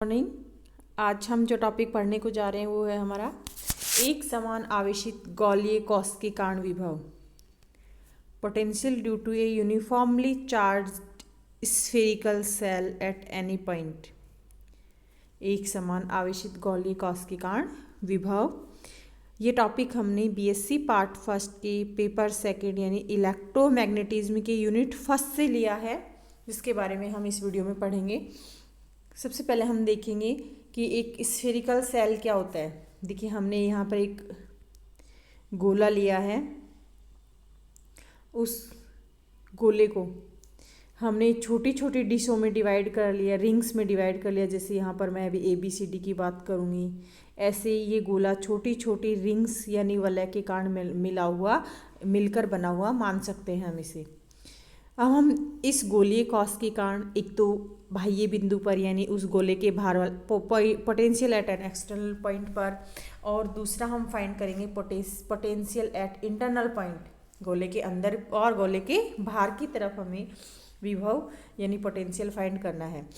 Morning. आज हम जो टॉपिक पढ़ने को जा रहे हैं वो है हमारा एक समान आवेशित गोलीय कौशिकी कारण विभव, potential due to a uniformly charged spherical shell at any point. एक समान आवेशित गोलीय कौशिकी कारण विभव, ये टॉपिक हमने बीएससी पार्ट फर्स्ट के पेपर सेकेंड यानी इलेक्ट्रोमैग्नेटिज्म के यूनिट फर्स्ट से लिया है, जिसके बारे में हम इस वीडियो में पढ़ेंगे। सबसे पहले हम देखेंगे कि एक स्फेरिकल सेल क्या होता है। देखिए, हमने यहाँ पर एक गोला लिया है, उस गोले को हमने छोटी छोटी डिशों में डिवाइड कर लिया, रिंग्स में डिवाइड कर लिया। जैसे यहाँ पर मैं अभी ABCD की बात करूँगी, ऐसे ये गोला छोटी छोटी रिंग्स यानी वलय के कारण मिलकर बना हुआ मान सकते हैं हम इसे। अब हम इस गोलीय कौशिकी कारण एक तो बाह्य बिंदु पर यानी उस गोले के बाहर potential at an external point पर, और दूसरा हम फाइंड करेंगे पोटेंशियल एट इंटरनल पॉइंट, गोले के अंदर और गोले के बाहर की तरफ हमें विभव यानी पोटेंशियल फाइंड करना है।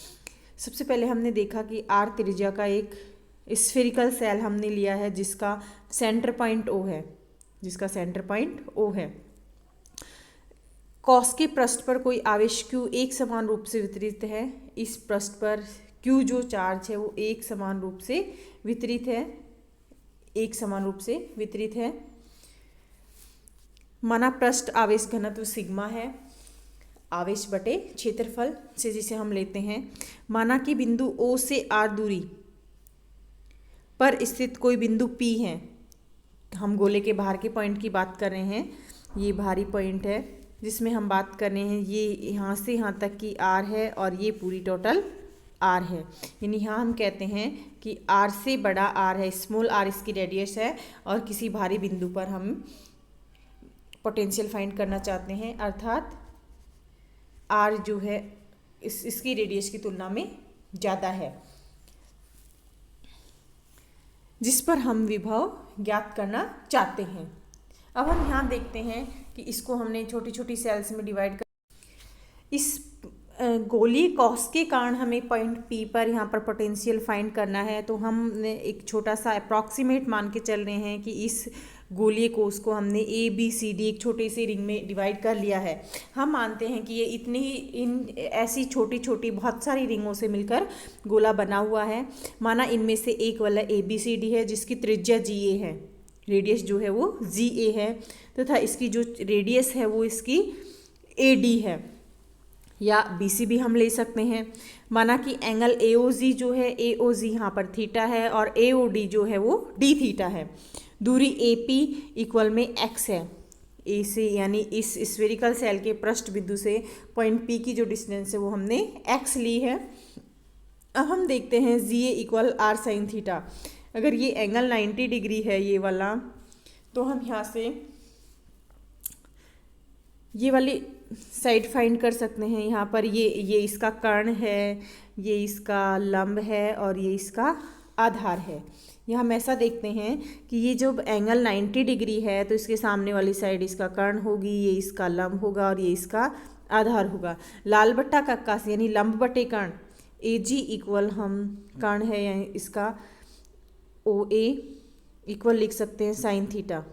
सबसे पहले हमने देखा कि R त्रिज्या का एक स्फेरिकल सेल हमने लिया है जिसका सेंटर पॉइंट O है। कौशिकी पृष्ठ पर कोई आवेश Q एक समान रूप से वितरित है। इस पृष्ठ पर Q जो चार्ज है वो एक समान रूप से वितरित है। माना पृष्ठ आवेश घनत्व सिग्मा है, आवेश बटे क्षेत्रफल से जिसे हम लेते हैं। माना कि बिंदु O से R दूरी पर स्थित कोई बिंदु P है। हम गोले के बाहर के पॉइंट की बात कर रहे हैं, ये बाहरी पॉइंट है जिसमें हम बात कर रहे हैं। ये यहाँ से यहाँ तक की R है और ये पूरी टोटल R है। यानी यहाँ हम कहते हैं कि R से बड़ा R है, स्मॉल r इसकी रेडियस है, और किसी भारी बिंदु पर हम पोटेंशियल फाइंड करना चाहते हैं, अर्थात R जो है इसकी रेडियस की तुलना में ज़्यादा है, जिस पर हम विभव ज्ञात करना चाहते हैं। अब हम यहाँ देखते हैं कि इसको हमने छोटी छोटी सेल्स में डिवाइड कर, इस गोलीय कौशिकी कारण हमें पॉइंट P पर यहाँ पर पोटेंशियल फाइंड करना है। तो हमने एक छोटा सा अप्रॉक्सीमेट मान के चल रहे हैं कि इस गोलीय कोश को हमने ABCD एक छोटे से रिंग में डिवाइड कर लिया है। हम मानते हैं कि ये ऐसी छोटी छोटी बहुत सारी रिंगों से मिलकर गोला बना हुआ है। माना इनमें से एक वाला ABCD है जिसकी त्रिज्या GA है, रेडियस जो है वो GA है, तथा इसकी जो रेडियस है वो इसकी AD है, या BC भी हम ले सकते हैं। माना कि एंगल AOG जो है, AOG यहाँ पर थीटा है और AOD जो है वो D थीटा है। दूरी AP इक्वल में x है। A से यानी इस स्फेरिकल सेल के पृष्ठ बिंदु से पॉइंट P की जो डिस्टेंस है वो हमने x ली है। अब हम देखते हैं GA equal R sine theta. अगर ये एंगल 90 डिग्री है ये वाला, तो हम यहाँ से ये वाली साइड फाइंड कर सकते हैं। यहाँ पर ये इसका कर्ण है, ये इसका लंब है और ये इसका आधार है। यहाँ हम ऐसा देखते हैं कि ये जो एंगल 90 डिग्री है तो इसके सामने वाली साइड इसका कर्ण होगी, ये इसका लंब होगा और ये इसका आधार होगा। लाल बट्टा कक्कास यानी लंब बटे कर्ण, AG इक्वल हम कर्ण है यानी इसका OA इक्वल लिख सकते हैं साइन थीटा।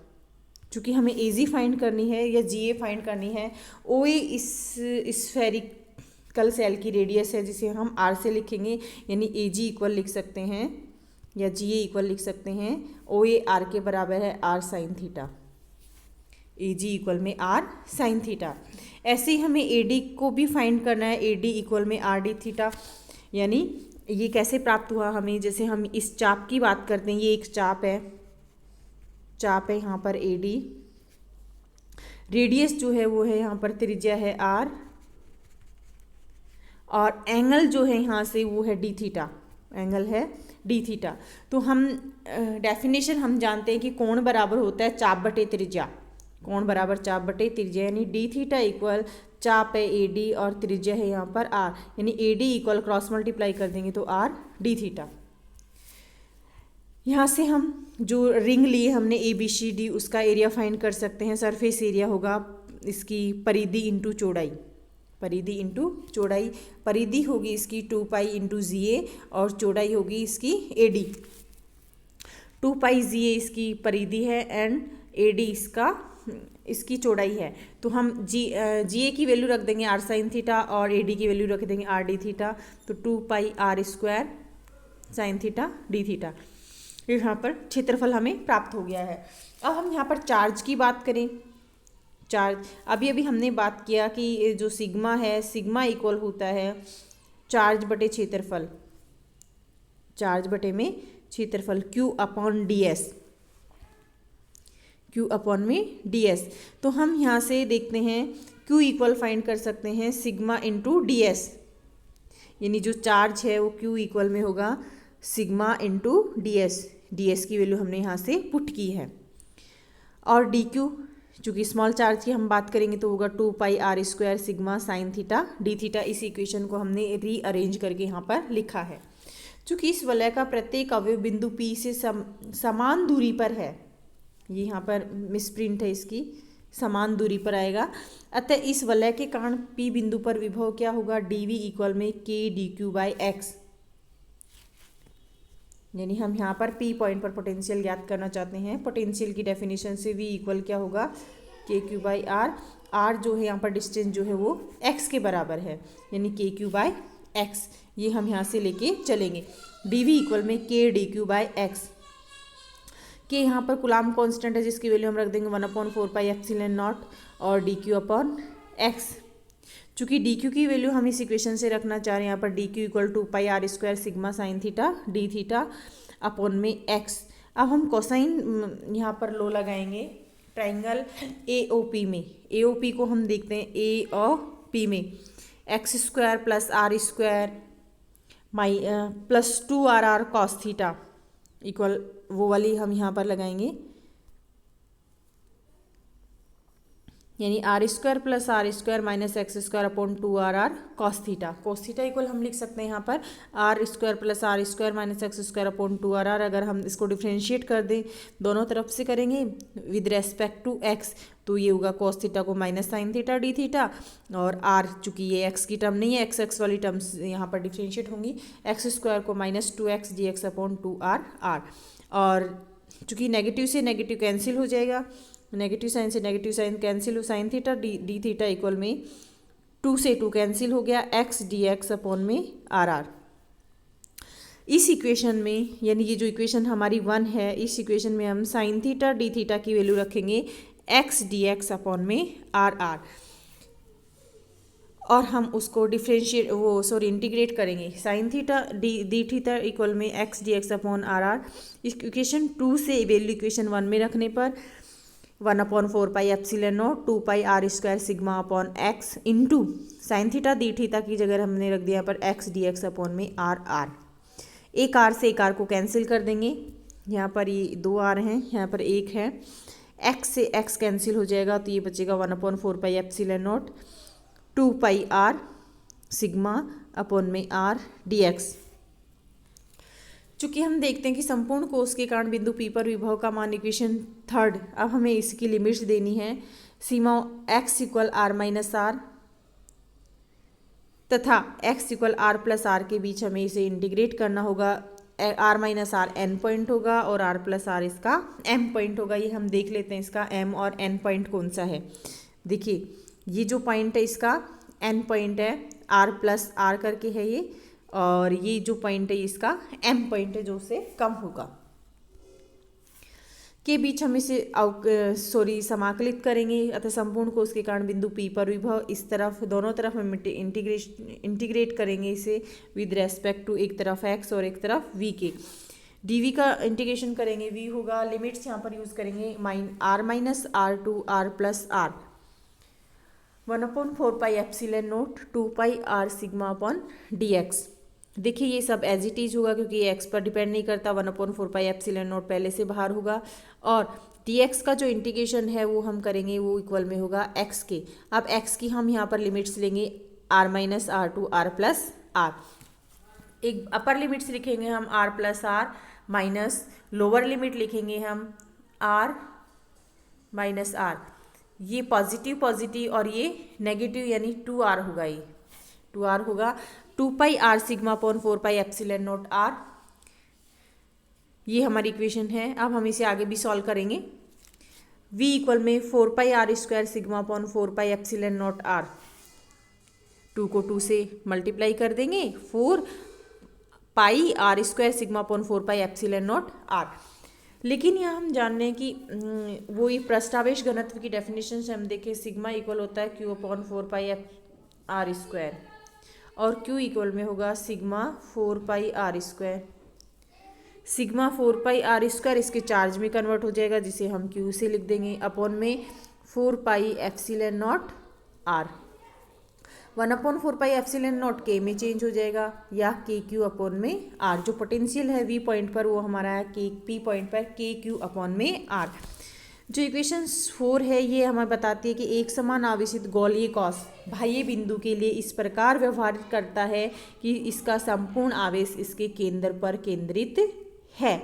चूँकि हमें AG फाइंड करनी है या GA फाइंड करनी है, OA इस स्फेरिकल सेल की रेडियस है जिसे हम R से लिखेंगे, यानी AG इक्वल लिख सकते हैं या GA इक्वल लिख सकते हैं OA R के बराबर है R sine theta. AG equal में R साइन थीटा। ऐसे ही हमें AD को भी फाइंड करना है, AD इक्वल में RD थीटा। यानी ये कैसे प्राप्त हुआ हमें, जैसे हम इस चाप की बात करते हैं, ये एक चाप है यहाँ पर AD, रेडियस जो है वो है यहाँ पर त्रिज्या है R, और एंगल जो है यहाँ से वो है D थीटा, एंगल है D थीटा। तो हम डेफिनेशन हम जानते हैं कि कोण बराबर होता है चाप बटे त्रिज्या, कोण बराबर चाप बटे त्रिज्या, यानी D थीटा इक्वल चाप है AD और त्रिज्या है यहाँ पर R, यानी AD इक्वल क्रॉस मल्टीप्लाई कर देंगे तो R D थीटा। यहाँ से हम जो रिंग लिए हमने ABCD उसका एरिया फाइंड कर सकते हैं। सरफेस एरिया होगा इसकी परिधि इंटू चौड़ाई, परिधि इंटू चौड़ाई, परिधि होगी इसकी 2 पाई इंटू ZA और चौड़ाई होगी इसकी AD। 2 पाई ZA इसकी परिधि है एंड AD इसकी चौड़ाई है। तो हम GA की वैल्यू रख देंगे r साइन थीटा और AD की वैल्यू रख देंगे r डी थीटा। तो 2 pi r square sine theta D theta, यहाँ पर क्षेत्रफल हमें प्राप्त हो गया है। अब हम यहाँ पर चार्ज की बात करें। चार्ज अभी हमने बात किया कि जो सिग्मा है, सिग्मा इक्वल होता है चार्ज बटे क्षेत्रफल, चार्ज बटे में क्षेत्रफल Q upon DS, Q upon में DS। तो हम यहाँ से देखते हैं Q इक्वल फाइंड कर सकते हैं सिग्मा इंटू DS, यानी जो चार्ज है वो Q इक्वल में होगा सिग्मा इंटू DS। DS की वैल्यू हमने यहाँ से पुट की है। और DQ चूँकि स्मॉल चार्ज की हम बात करेंगे तो होगा 2 pi r square sigma sine theta D theta. इस इक्वेशन को हमने रीअरेंज करके यहाँ पर लिखा है। चूँकि इस वलय का प्रत्येक अवयव बिंदु P से समान दूरी पर है, ये यहाँ पर मिसप्रिंट है, इसकी समान दूरी पर आएगा, अतः इस वलय के कारण P बिंदु पर विभव क्या होगा, dV इक्वल में K dQ बाई x। यानी हम यहाँ पर P पॉइंट पर पोटेंशियल ज्ञात करना चाहते हैं। पोटेंशियल की डेफिनेशन से V इक्वल क्या होगा, के क्यू बाई आर। आर जो है यहाँ पर डिस्टेंस जो है वो x के बराबर है, यानी के क्यू बाई एक्स। ये हम यहाँ से लेके चलेंगे। डी वी इक्वल में के डी क्यू बाई एक्स। के यहाँ पर कुलाम कांस्टेंट है जिसकी वैल्यू हम रख देंगे 1/4 पाई एप्सिलॉन नॉट और डी क्यू अपॉन एक्स। चूँकि डी क्यू की वैल्यू हम इस इक्वेशन से रखना चाह रहे हैं, यहाँ पर D Q equal 2 pi R square sigma sine theta D theta upon में एक्स। अब हम कोसाइन यहाँ पर लो लगाएंगे ट्राइंगल ए ओ पी में। ए ओ पी को हम देखते हैं ए और पी में X square plus R square plus 2RR cos theta equal वो वाली हम यहाँ पर लगाएंगे, यानी R square plus R square minus X square upon 2RR cos theta. Cos theta equal हम लिख सकते हैं यहाँ पर R square plus R square minus X square upon 2RR। अगर हम इसको डिफ्रेंशिएट कर दें, दोनों तरफ से करेंगे विद रेस्पेक्ट टू एक्स, तो ये होगा कॉस थीटा को minus sign theta D theta, और आर चूँकि ये एक्स की टर्म नहीं है, एक्स वाली टर्म्स यहाँ पर डिफ्रेंशिएट होंगी, एक्स स्क्वायर को minus 2x dx upon 2RR। और चूँकि नेगेटिव से नेगेटिव कैंसिल हो जाएगा, नेगेटिव साइन से नेगेटिव साइन कैंसिल हो, sign theta D theta equal में 2 से 2 कैंसिल हो गया, x dx अपॉन में RR। इस इक्वेशन में, यानी ये जो इक्वेशन हमारी 1 है, इस इक्वेशन में हम साइन थीटा डी थीटा की वैल्यू रखेंगे x dx अपॉन में RR, और हम उसको इंटीग्रेट करेंगे। Sine theta D theta equal में x dx अपॉन RR। इस इक्वेशन 2 से वैल्यू इक्वेशन 1 में रखने पर 1/4 pi epsilon not 2 pi R square sigma upon X into sine theta D theta की जगह हमने रख दिया पर x dx अपॉन में RR। एक आर से एक आर को कैंसिल कर देंगे, यहाँ पर ये 2 आर हैं, यहाँ पर 1 है, x से x कैंसिल हो जाएगा, तो ये बचेगा 1/4 pi epsilon not 2 pi R sigma upon में R dx। चूँकि हम देखते हैं कि संपूर्ण कोश के कारण बिंदु P पर विभव का मान इक्वेशन 3। अब हमें इसकी लिमिट्स देनी है। सीमा x equal R minus R तथा x equal R plus R के बीच हमें इसे इंटीग्रेट करना होगा। R minus R n point होगा और R प्लस आर इसका m पॉइंट होगा। ये हम देख लेते हैं इसका m और n पॉइंट कौन सा है। देखिए ये जो पॉइंट है इसका n पॉइंट है, R प्लस आर करके है ये, और ये जो पॉइंट है इसका m पॉइंट है जो उससे कम होगा। के बीच हम इसे समाकलित करेंगे, अतः संपूर्ण कोश के कारण बिंदु P पर विभव इस तरफ, दोनों तरफ हम इंटीग्रेट करेंगे इसे विद रेस्पेक्ट टू एक तरफ x और एक तरफ v के। dv का इंटीग्रेशन करेंगे, v होगा, लिमिट्स यहाँ पर यूज़ करेंगे r minus R to R plus R 1/4 pi epsilon not 2 pi r sigma upon dx। देखिए ये सब एज इट इज होगा क्योंकि ये x पर डिपेंड नहीं करता, 1/4 पाई एप्सिलॉन नॉट पहले से बाहर होगा, और dx का जो इंटीग्रेशन है वो हम करेंगे वो इक्वल में होगा x के। अब x की हम यहाँ पर लिमिट्स लेंगे r minus R to R plus R. एक अपर लिमिट्स लिखेंगे हम r plus R minus lower limit लिखेंगे हम r माइनस आर। ये पॉजिटिव पॉजिटिव और ये नेगेटिव यानी 2r होगा, ये 2r होगा। 2πr sigma upon 4π epsilon naught r, ये हमारी इक्वेशन है। अब हम इसे आगे भी सॉल्व करेंगे। v इक्वल में 4πr square sigma upon 4π epsilon naught r, 2 को 2 से मल्टीप्लाई कर देंगे, 4πr square sigma upon 4π epsilon naught r। लेकिन यहाँ हम जान रहे हैं कि वही पृष्ठावेश घनत्व की डेफिनेशन से हम देखें, सिग्मा इक्वल होता है q अपॉन 4π r स्क्वायर, और q इक्वल में होगा sigma 4πr square. Sigma 4πr square इसके चार्ज में कन्वर्ट हो जाएगा, जिसे हम q से लिख देंगे, अपॉन में 4π epsilon naught r। 1/4π epsilon naught के में चेंज हो जाएगा, या के क्यू अपॉन में आर। जो पोटेंशियल है वी पॉइंट पर वो हमारा है के पी पॉइंट पर के क्यू अपॉन में आर। जो इक्वेशन 4 है ये हमें बताती है कि एक समान आवेशित गोलीय कॉस बाह्य बिंदु के लिए इस प्रकार व्यवहार करता है कि इसका संपूर्ण आवेश इसके केंद्र पर केंद्रित है।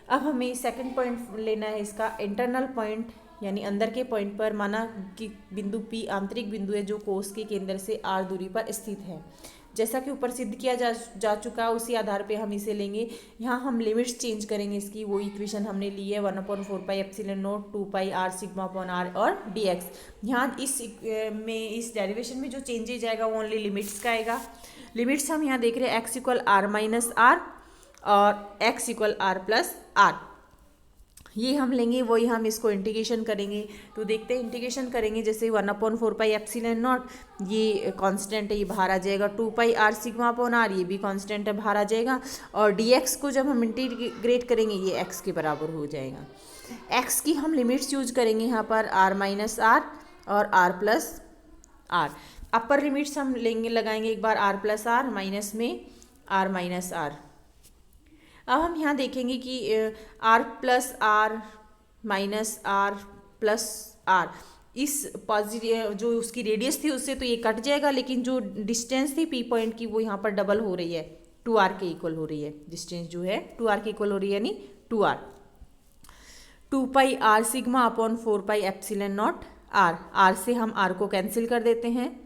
अब हमें सेकंड पॉइंट लेना है, इसका इंटरनल पॉइंट यानी अंदर के पॉइंट पर। माना कि बिंदु P आंतरिक बिंदु है जो कोष के केंद्र से r दूरी पर स्थित है। जैसा कि ऊपर सिद्ध किया जा चुका है, उसी आधार पे हम इसे लेंगे। यहाँ हम लिमिट्स चेंज करेंगे इसकी, वो इक्वेशन हमने ली है 1/4π epsilon naught 2πr sigma upon r और dx। यहाँ इस डेरिवेशन में जो चेंजेज आएगा वो ओनली लिमिट्स का आएगा। लिमिट्स हम यहाँ देख रहे हैं x equal r minus r और x equal r plus r, ये हम लेंगे, वही हम इसको इंटीग्रेशन करेंगे। तो देखते हैं इंटीग्रेशन करेंगे, जैसे 1/4π एप्सिलॉन नॉट, ये कांस्टेंट है, ये बाहर आ जाएगा। 2πr सिग्मा अपॉन r, ये भी कांस्टेंट है, बाहर आ जाएगा। और dx को जब हम इंटीग्रेट करेंगे ये x के बराबर हो जाएगा। x की हम लिमिट्स यूज करेंगे यहाँ पर r माइनस r और r प्लस r। अपर लिमिट्स हम लगाएंगे एक बार r प्लस r माइनस में r माइनस r। अब हम यहाँ देखेंगे कि r plus r minus r plus r, इस पॉजिटिव जो उसकी रेडियस थी उससे तो ये कट जाएगा, लेकिन जो डिस्टेंस थी P पॉइंट की वो यहाँ पर डबल हो रही है, 2r के इक्वल हो रही है। डिस्टेंस जो है 2r के इक्वल हो रही है, यानी 2r। 2πr sigma upon 4π epsilon naught r। r से हम r को कैंसिल कर देते हैं,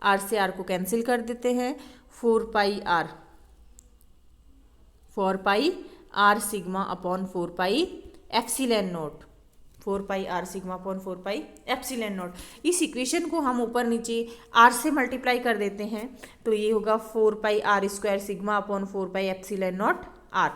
r से r को कैंसिल कर देते हैं। 4πr sigma upon 4π epsilon naught, 4πr sigma upon 4π epsilon naught. इस इक्वेशन को हम ऊपर नीचे r से मल्टीप्लाई कर देते हैं, तो ये होगा 4πr square sigma upon 4π epsilon naught r।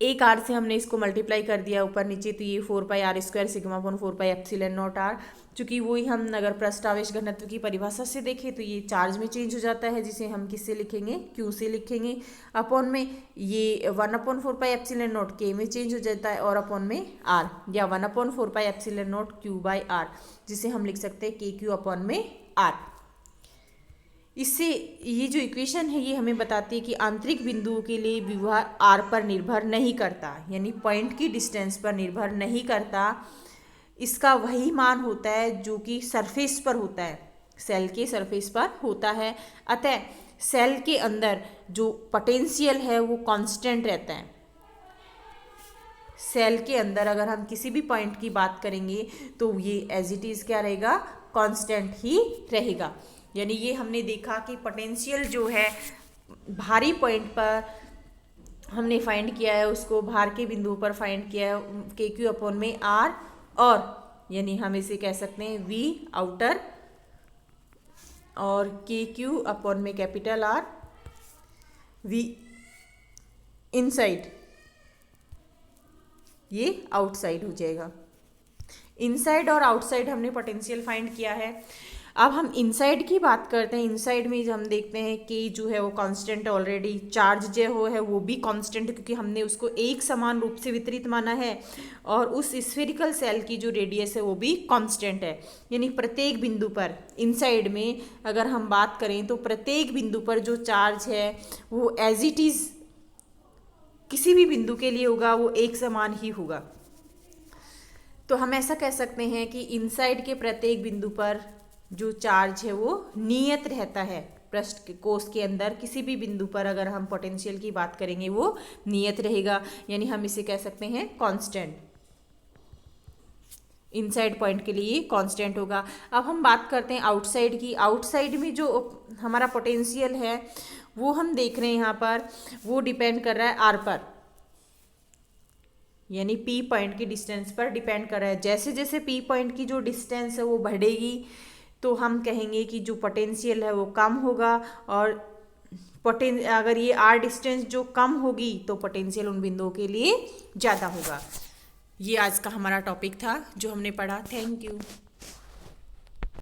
एक r से हमने इसको मल्टीप्लाई कर दिया ऊपर नीचे, तो ये 4πr square sigma upon 4π epsilon naught r। चूँकि वही हम अगर पृष्ठावेश घनत्व की परिभाषा से देखें तो ये चार्ज में चेंज हो जाता है, जिसे हम किससे लिखेंगे, q से लिखेंगे। अपॉन में ये 1/4π एप्सिलॉन नॉट k में चेंज हो जाता है, और अपॉन में r, या 1/4π epsilon naught q by r, जिसे हम लिख सकते हैं kq अपॉन में r। इससे ये जो इक्वेशन है ये हमें बताती है कि आंतरिक बिंदुओं के लिए विभव r पर निर्भर नहीं करता, यानी पॉइंट की डिस्टेंस पर निर्भर नहीं करता। इसका वही मान होता है जो कि सरफेस पर होता है, सेल के सरफेस पर होता है। अतः सेल के अंदर जो पोटेंशियल है वो कांस्टेंट रहता है। सेल के अंदर अगर हम किसी भी पॉइंट की बात करेंगे तो ये एज इट इज क्या रहेगा, कांस्टेंट ही रहेगा। यानी ये हमने देखा कि पोटेंशियल जो है भारी पॉइंट पर हमने फाइंड किया है, उसको भार के बिंदु पर फाइंड किया है के क्यू अपॉन में आर, और यानी हम इसे कह सकते हैं वी आउटर और के क्यू अपॉन में कैपिटल आर, वी इनसाइड, ये आउटसाइड हो जाएगा। इनसाइड और आउटसाइड हमने पोटेंशियल फाइंड किया है। अब हम इनसाइड की बात करते हैं। इनसाइड में हम देखते हैं कि जो है वो कांस्टेंट ऑलरेडी, चार्ज जो है वो भी कांस्टेंट, क्योंकि हमने उसको एक समान रूप से वितरित माना है, और उस स्फेरिकल सेल की जो रेडियस है वो भी कांस्टेंट है। यानी प्रत्येक बिंदु पर इनसाइड में अगर हम बात करें तो प्रत्येक बिंदु पर जो चार्ज है वो एज इट इज किसी भी बिंदु के लिए होगा, वो एक समान ही होगा। तो हम ऐसा कह सकते हैं कि इनसाइड के प्रत्येक बिंदु पर जो चार्ज है वो नियत रहता है। पृष्ठ के कोष के अंदर किसी भी बिंदु पर अगर हम पोटेंशियल की बात करेंगे वो नियत रहेगा, यानी हम इसे कह सकते हैं कांस्टेंट। इनसाइड पॉइंट के लिए कांस्टेंट होगा। अब हम बात करते हैं आउटसाइड की। आउटसाइड में जो हमारा पोटेंशियल है वो हम देख रहे हैं यहाँ पर, वो डिपेंड कर रहा है आर पर, यानी पी पॉइंट की डिस्टेंस पर डिपेंड कर रहा है। जैसे जैसे पी पॉइंट की जो डिस्टेंस है वो बढ़ेगी तो हम कहेंगे कि जो पोटेंशियल है वो कम होगा, और अगर ये आर डिस्टेंस जो कम होगी तो पोटेंशियल उन बिंदुओं के लिए ज़्यादा होगा। ये आज का हमारा टॉपिक था जो हमने पढ़ा। Thank you.